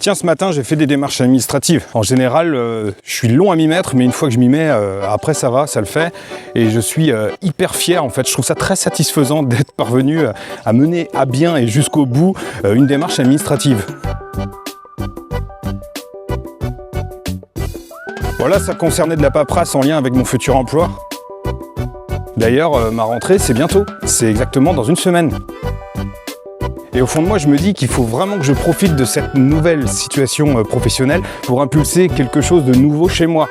Tiens, ce matin, j'ai fait des démarches administratives. En général, je suis long à m'y mettre, mais une fois que je m'y mets, après ça va, ça le fait. Et je suis hyper fier, en fait. Je trouve ça très satisfaisant d'être parvenu à mener à bien et jusqu'au bout une démarche administrative. Voilà, ça concernait de la paperasse en lien avec mon futur emploi. D'ailleurs, ma rentrée, c'est bientôt. C'est exactement dans une semaine. Et au fond de moi, je me dis qu'il faut vraiment que je profite de cette nouvelle situation professionnelle pour impulser quelque chose de nouveau chez moi.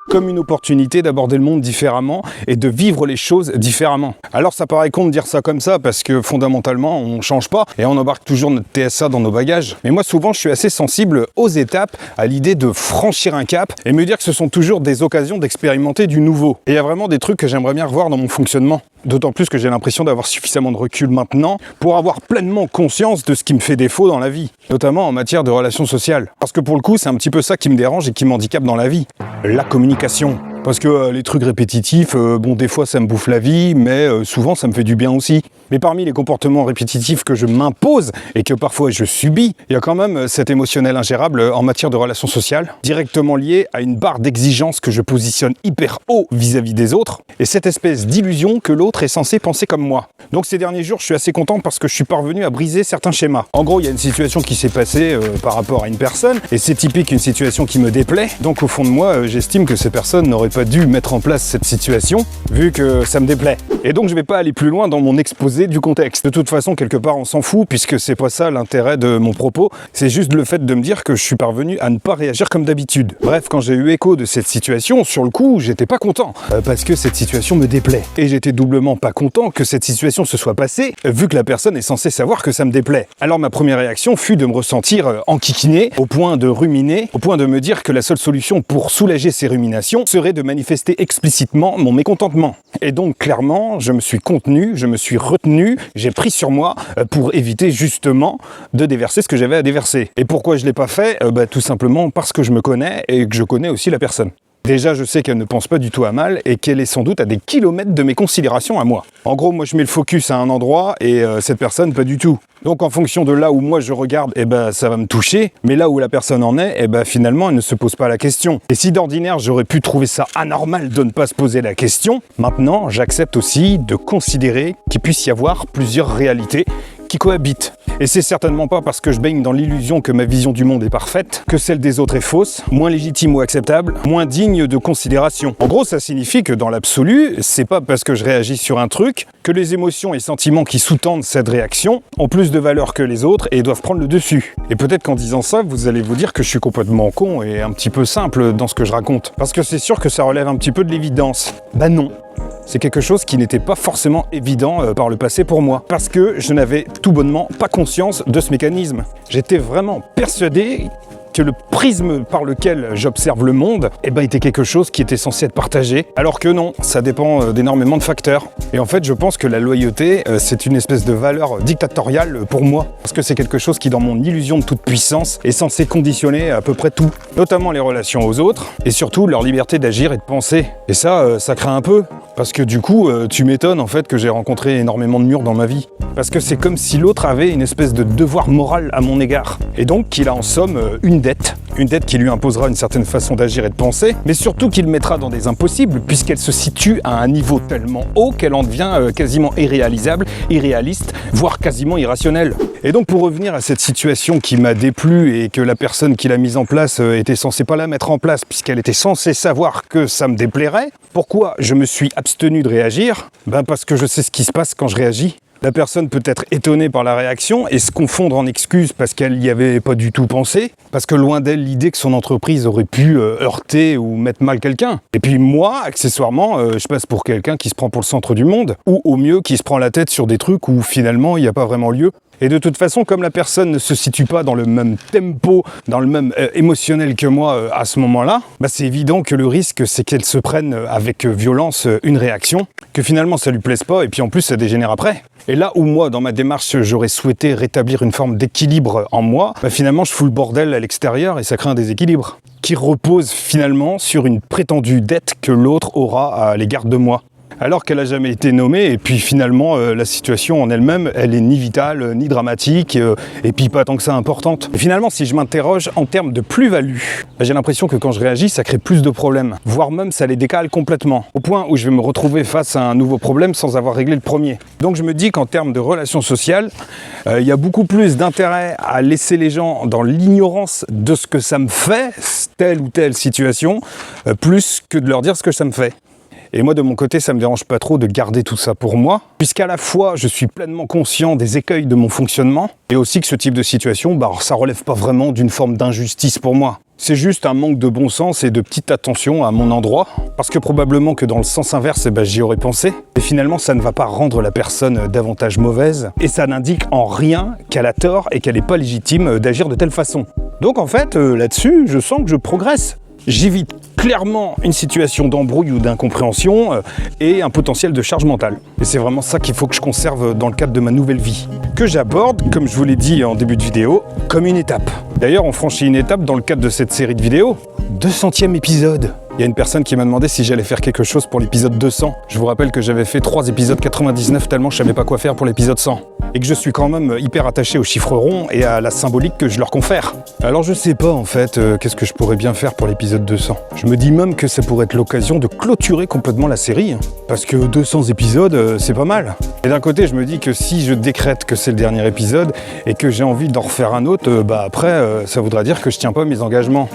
Comme une opportunité d'aborder le monde différemment et de vivre les choses différemment. Alors ça paraît con de dire ça comme ça parce que fondamentalement on ne change pas et on embarque toujours notre TSA dans nos bagages. Mais moi souvent je suis assez sensible aux étapes, à l'idée de franchir un cap et me dire que ce sont toujours des occasions d'expérimenter du nouveau. Et il y a vraiment des trucs que j'aimerais bien revoir dans mon fonctionnement. D'autant plus que j'ai l'impression d'avoir suffisamment de recul maintenant pour avoir pleinement conscience de ce qui me fait défaut dans la vie, notamment en matière de relations sociales. Parce que pour le coup, c'est un petit peu ça qui me dérange et qui m'handicape dans la vie. La communication. Parce que les trucs répétitifs, bon, des fois ça me bouffe la vie, mais souvent ça me fait du bien aussi. Mais parmi les comportements répétitifs que je m'impose et que parfois je subis, il y a quand même cet émotionnel ingérable en matière de relations sociales, directement lié à une barre d'exigence que je positionne hyper haut vis-à-vis des autres, et cette espèce d'illusion que l'autre est censé penser comme moi. Donc ces derniers jours, je suis assez content parce que je suis parvenu à briser certains schémas. En gros, il y a une situation qui s'est passée par rapport à une personne, et c'est typique une situation qui me déplaît, donc au fond de moi, j'estime que ces personnes n'auraient pas dû mettre en place cette situation, vu que ça me déplaît. Et donc je vais pas aller plus loin dans mon exposé du contexte. De toute façon, quelque part, on s'en fout, puisque c'est pas ça l'intérêt de mon propos, c'est juste le fait de me dire que je suis parvenu à ne pas réagir comme d'habitude. Bref, quand j'ai eu écho de cette situation, sur le coup, j'étais pas content, parce que cette situation me déplaît. Et j'étais doublement pas content que cette situation se soit passée, vu que la personne est censée savoir que ça me déplaît. Alors ma première réaction fut de me ressentir enquiquiné, au point de ruminer, au point de me dire que la seule solution pour soulager ces ruminations serait de manifester explicitement mon mécontentement. Et donc clairement, je me suis contenu, je me suis retenu, j'ai pris sur moi pour éviter justement de déverser ce que j'avais à déverser. Et pourquoi je l'ai pas fait ? Tout simplement parce que je me connais et que je connais aussi la personne. Déjà, je sais qu'elle ne pense pas du tout à mal et qu'elle est sans doute à des kilomètres de mes considérations à moi. En gros, moi je mets le focus à un endroit et cette personne pas du tout. Donc en fonction de là où moi je regarde, ça va me toucher, mais là où la personne en est, finalement elle ne se pose pas la question. Et si d'ordinaire j'aurais pu trouver ça anormal de ne pas se poser la question, maintenant j'accepte aussi de considérer qu'il puisse y avoir plusieurs réalités qui cohabitent. Et c'est certainement pas parce que je baigne dans l'illusion que ma vision du monde est parfaite, que celle des autres est fausse, moins légitime ou acceptable, moins digne de considération. En gros, ça signifie que dans l'absolu, c'est pas parce que je réagis sur un truc que les émotions et sentiments qui sous-tendent cette réaction ont plus de valeur que les autres et doivent prendre le dessus. Et peut-être qu'en disant ça, vous allez vous dire que je suis complètement con et un petit peu simple dans ce que je raconte. Parce que c'est sûr que ça relève un petit peu de l'évidence. Non. C'est quelque chose qui n'était pas forcément évident par le passé pour moi, parce que je n'avais tout bonnement pas conscience de ce mécanisme. J'étais vraiment persuadé que le prisme par lequel j'observe le monde était quelque chose qui était censé être partagé, alors que non, ça dépend d'énormément de facteurs. Et en fait, je pense que la loyauté, c'est une espèce de valeur dictatoriale pour moi, parce que c'est quelque chose qui, dans mon illusion de toute puissance, est censé conditionner à peu près tout, notamment les relations aux autres, et surtout leur liberté d'agir et de penser. Et ça, ça craint un peu, parce que du coup, tu m'étonnes en fait que j'ai rencontré énormément de murs dans ma vie. Parce que c'est comme si l'autre avait une espèce de devoir moral à mon égard. Et donc qu'il a en somme une dette qui lui imposera une certaine façon d'agir et de penser, mais surtout qu'il mettra dans des impossibles, puisqu'elle se situe à un niveau tellement haut qu'elle en devient quasiment irréalisable, irréaliste, voire quasiment irrationnelle. Et donc pour revenir à cette situation qui m'a déplu et que la personne qui l'a mise en place était censée pas la mettre en place, puisqu'elle était censée savoir que ça me déplairait, pourquoi je me suis abstenu de réagir ? Parce que je sais ce qui se passe quand je réagis. La personne peut être étonnée par la réaction et se confondre en excuses parce qu'elle n'y avait pas du tout pensé, parce que loin d'elle l'idée que son entreprise aurait pu heurter ou mettre mal quelqu'un. Et puis moi, accessoirement, je passe pour quelqu'un qui se prend pour le centre du monde, ou au mieux qui se prend la tête sur des trucs où finalement il n'y a pas vraiment lieu. Et de toute façon, comme la personne ne se situe pas dans le même tempo, dans le même émotionnel que moi à ce moment-là, c'est évident que le risque, c'est qu'elle se prenne avec violence une réaction, que finalement ça lui plaise pas, et puis en plus ça dégénère après. Et là où moi, dans ma démarche, j'aurais souhaité rétablir une forme d'équilibre en moi, finalement je fous le bordel à l'extérieur et ça crée un déséquilibre, qui repose finalement sur une prétendue dette que l'autre aura à l'égard de moi. alors qu'elle n'a jamais été nommée, et puis finalement la situation en elle-même, elle est ni vitale, ni dramatique, et puis pas tant que ça importante. Et finalement, si je m'interroge en termes de plus-value, j'ai l'impression que quand je réagis, ça crée plus de problèmes, voire même ça les décale complètement, au point où je vais me retrouver face à un nouveau problème sans avoir réglé le premier. Donc je me dis qu'en termes de relations sociales, il y a beaucoup plus d'intérêt à laisser les gens dans l'ignorance de ce que ça me fait, telle ou telle situation, plus que de leur dire ce que ça me fait. Et moi, de mon côté, ça me dérange pas trop de garder tout ça pour moi, puisqu'à la fois, je suis pleinement conscient des écueils de mon fonctionnement, et aussi que ce type de situation, ça relève pas vraiment d'une forme d'injustice pour moi. C'est juste un manque de bon sens et de petite attention à mon endroit, parce que probablement que dans le sens inverse, j'y aurais pensé. Et finalement, ça ne va pas rendre la personne davantage mauvaise, et ça n'indique en rien qu'elle a tort et qu'elle n'est pas légitime d'agir de telle façon. Donc en fait, là-dessus, je sens que je progresse. J'évite clairement une situation d'embrouille ou d'incompréhension et un potentiel de charge mentale. Et c'est vraiment ça qu'il faut que je conserve dans le cadre de ma nouvelle vie. Que j'aborde, comme je vous l'ai dit en début de vidéo, comme une étape. D'ailleurs, on franchit une étape dans le cadre de cette série de vidéos. 200e épisode. Il y a une personne qui m'a demandé si j'allais faire quelque chose pour l'épisode 200. Je vous rappelle que j'avais fait 3 épisodes 99 tellement je savais pas quoi faire pour l'épisode 100. Et que je suis quand même hyper attaché aux chiffres ronds et à la symbolique que je leur confère. Alors je sais pas en fait qu'est-ce que je pourrais bien faire pour l'épisode 200. Je me dis même que ça pourrait être l'occasion de clôturer complètement la série. Parce que 200 épisodes, c'est pas mal. Et d'un côté, je me dis que si je décrète que c'est le dernier épisode et que j'ai envie d'en refaire un autre, après, ça voudra dire que je tiens pas mes engagements.